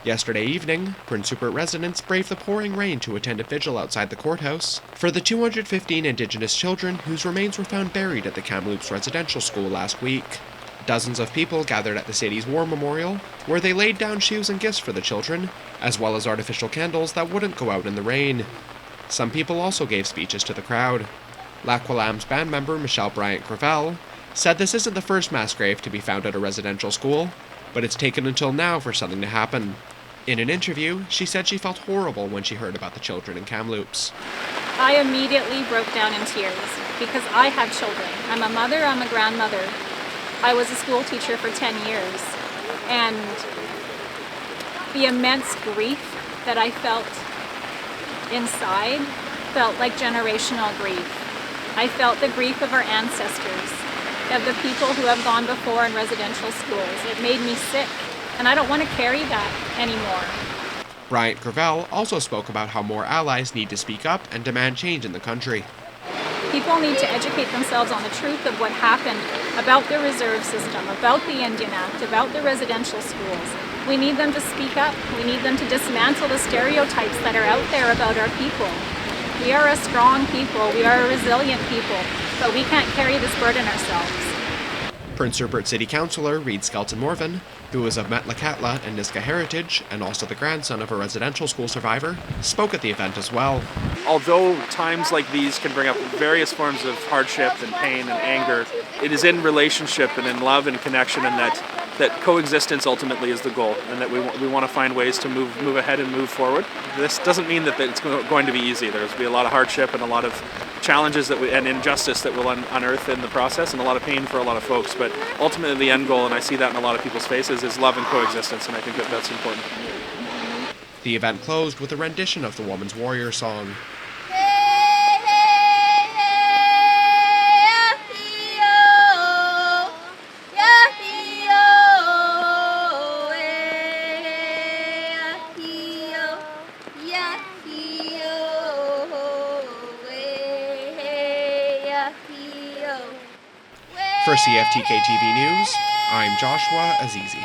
Yesterday evening, Prince Rupert residents braved the pouring rain to attend a vigil outside the courthouse for the 215 Indigenous children whose remains were found buried at the Kamloops residential school last week. Dozens of people gathered at the city's war memorial, where they laid down shoes and gifts for the children, as well as artificial candles that wouldn't go out in the rain. Some people also gave speeches to the crowd. L'Aquilams band member Michelle Bryant-Gravel said this isn't the first mass grave to be found at a residential school, but it's taken until now for something to happen. In an interview, she said she felt horrible when she heard about the children in Kamloops. I immediately broke down in tears because I have children. I'm a mother, I'm a grandmother. I was a school teacher for 10 years, and the immense grief that I felt inside felt like generational grief. I felt the grief of our ancestors, of the people who have gone before in residential schools. It made me sick, and I don't want to carry that anymore. Bryant-Gravel also spoke about how more allies need to speak up and demand change in the country. People need to educate themselves on the truth of what happened about the reserve system, about the Indian Act, about the residential schools. We need them to speak up. We need them to dismantle the stereotypes that are out there about our people. We are a strong people. We are a resilient people, but we can't carry this burden ourselves. Prince Rupert City Councillor Reid Skelton-Morvan, who is of Metlakatla and Niska heritage and also the grandson of a residential school survivor, spoke at the event as well. Although times like these can bring up various forms of hardship and pain and anger, it is in relationship and in love and connection, and that coexistence ultimately is the goal, and that we want to find ways to move ahead and move forward. This doesn't mean that it's going to be easy. There's going to be a lot of hardship and a lot of challenges and injustice that we'll unearth in the process, and a lot of pain for a lot of folks. But ultimately the end goal, and I see that in a lot of people's faces, is love and coexistence, and I think that's important. The event closed with a rendition of the Woman's Warrior song. For CFTK-TV News, I'm Joshua Azizi.